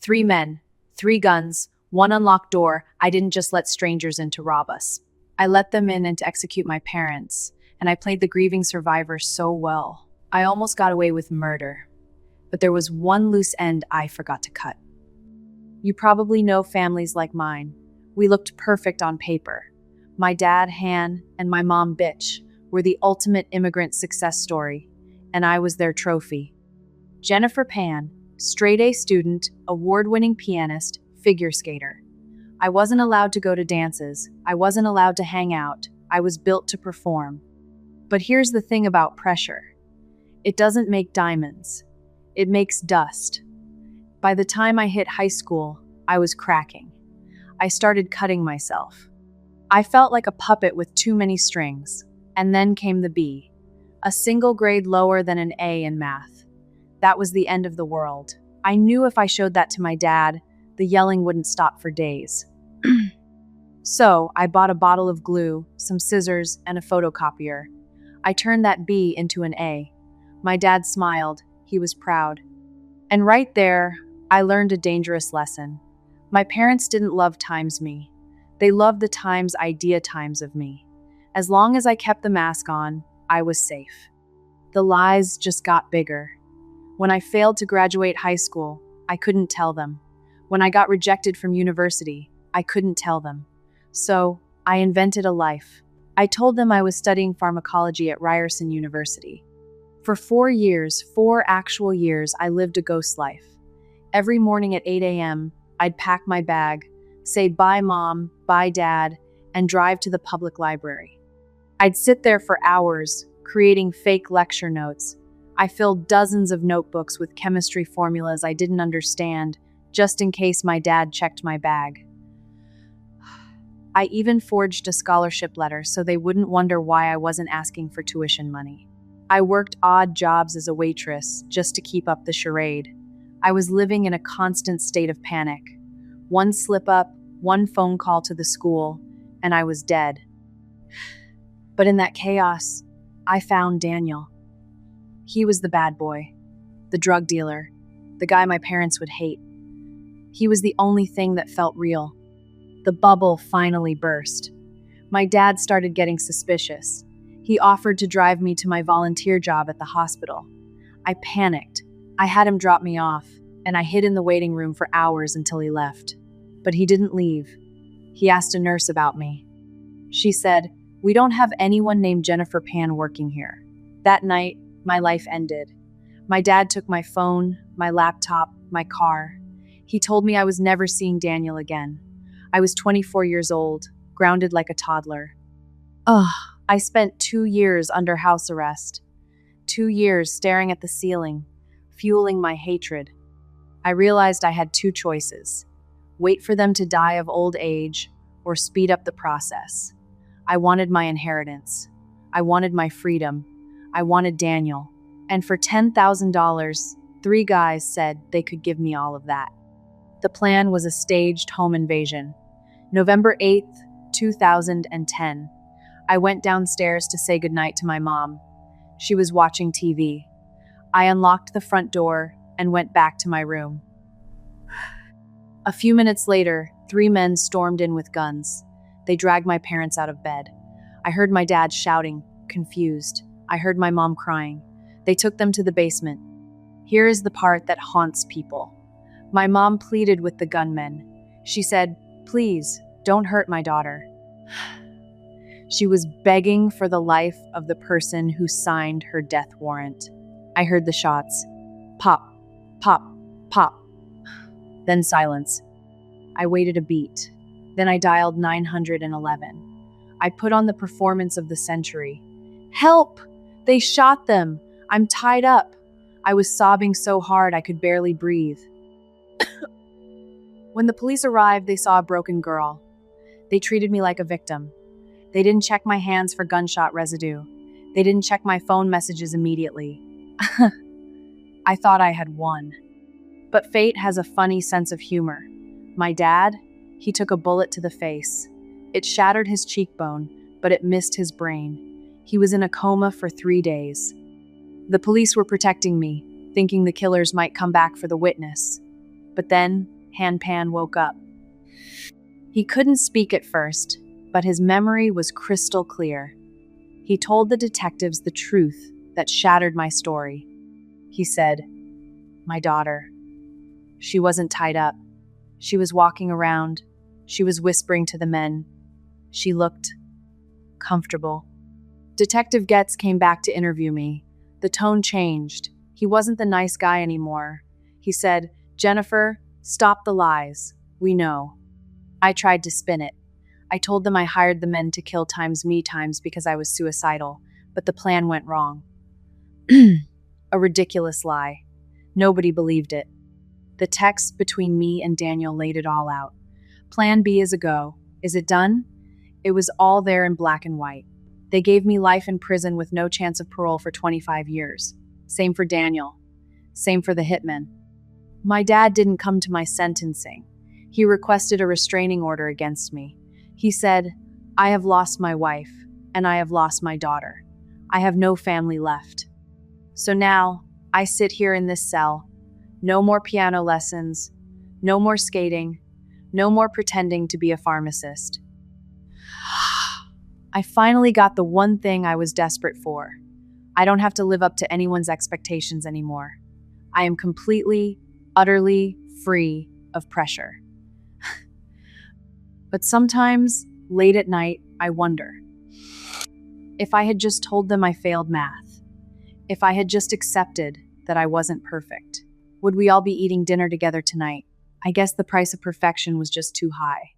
3 men, 3 guns, 1 unlocked door. I didn't just let strangers in to rob us. I let them in and to execute my parents, and I played the grieving survivor so well. I almost got away with murder, but there was one loose end I forgot to cut. You probably know families like mine. We looked perfect on paper. My dad, Han, and my mom, Bitch, were the ultimate immigrant success story, and I was their trophy. Jennifer Pan, straight-A student, award-winning pianist, figure skater. I wasn't allowed to go to dances. I wasn't allowed to hang out. I was built to perform. But here's the thing about pressure. It doesn't make diamonds. It makes dust. By the time I hit high school, I was cracking. I started cutting myself. I felt like a puppet with too many strings. And then came the B, a single grade lower than an A in math. That was the end of the world. I knew if I showed that to my dad, the yelling wouldn't stop for days. So I bought a bottle of glue, some scissors, and a photocopier. I turned that B into an A. My dad smiled. He was proud. And right there, I learned a dangerous lesson. My parents didn't love times me. They loved the times idea times of me. As long as I kept the mask on, I was safe. The lies just got bigger. When I failed to graduate high school, I couldn't tell them. When I got rejected from university, I couldn't tell them. So, I invented a life. I told them I was studying pharmacology at Ryerson University. For 4 years, 4 actual years, I lived a ghost life. Every morning at 8 a.m., I'd pack my bag, say bye mom, bye dad, and drive to the public library. I'd sit there for hours, creating fake lecture notes. I filled dozens of notebooks with chemistry formulas I didn't understand, just in case my dad checked my bag. I even forged a scholarship letter so they wouldn't wonder why I wasn't asking for tuition money. I worked odd jobs as a waitress just to keep up the charade. I was living in a constant state of panic. One slip-up, one phone call to the school, and I was dead. But in that chaos, I found Daniel. He was the bad boy, the drug dealer, the guy my parents would hate. He was the only thing that felt real. The bubble finally burst. My dad started getting suspicious. He offered to drive me to my volunteer job at the hospital. I panicked. I had him drop me off, and I hid in the waiting room for hours until he left. But he didn't leave. He asked a nurse about me. She said, "We don't have anyone named Jennifer Pan working here." That night, my life ended. My dad took my phone, my laptop, my car. He told me I was never seeing Daniel again. I was 24 years old, grounded like a toddler. I spent 2 years under house arrest. 2 years staring at the ceiling, fueling my hatred. I realized I had 2 choices: wait for them to die of old age, or speed up the process. I wanted my inheritance. I wanted my freedom. I wanted Daniel. And for $10,000, 3 guys said they could give me all of that. The plan was a staged home invasion. November 8th, 2010. I went downstairs to say goodnight to my mom. She was watching TV. I unlocked the front door and went back to my room. A few minutes later, 3 men stormed in with guns. They dragged my parents out of bed. I heard my dad shouting, confused. I heard my mom crying. They took them to the basement. Here is the part that haunts people. My mom pleaded with the gunmen. She said, "Please, don't hurt my daughter." She was begging for the life of the person who signed her death warrant. I heard the shots. Pop, pop, pop. Then silence. I waited a beat. Then I dialed 911. I put on the performance of the century. "Help! They shot them! I'm tied up!" I was sobbing so hard I could barely breathe. When the police arrived, they saw a broken girl. They treated me like a victim. They didn't check my hands for gunshot residue. They didn't check my phone messages immediately. I thought I had won. But fate has a funny sense of humor. My dad, he took a bullet to the face. It shattered his cheekbone, but it missed his brain. He was in a coma for 3 days. The police were protecting me, thinking the killers might come back for the witness. But then, Hanpan woke up. He couldn't speak at first, but his memory was crystal clear. He told the detectives the truth that shattered my story. He said, "My daughter. She wasn't tied up. She was walking around. She was whispering to the men. She looked comfortable." Detective Getz came back to interview me. The tone changed. He wasn't the nice guy anymore. He said, "Jennifer, stop the lies. We know." I tried to spin it. I told them I hired the men to kill times me times because I was suicidal, but the plan went wrong. A ridiculous lie. Nobody believed it. The text between me and Daniel laid it all out. Plan B is a go. Is it done? It was all there in black and white. They gave me life in prison with no chance of parole for 25 years. Same for Daniel. Same for the hitman. My dad didn't come to my sentencing. He requested a restraining order against me. He said, "I have lost my wife, and I have lost my daughter. I have no family left." So now, I sit here in this cell. No more piano lessons. No more skating. No more pretending to be a pharmacist. I finally got the one thing I was desperate for. I don't have to live up to anyone's expectations anymore. I am completely, utterly free of pressure. But sometimes, late at night, I wonder if I had just told them I failed math, if I had just accepted that I wasn't perfect, would we all be eating dinner together tonight? I guess the price of perfection was just too high.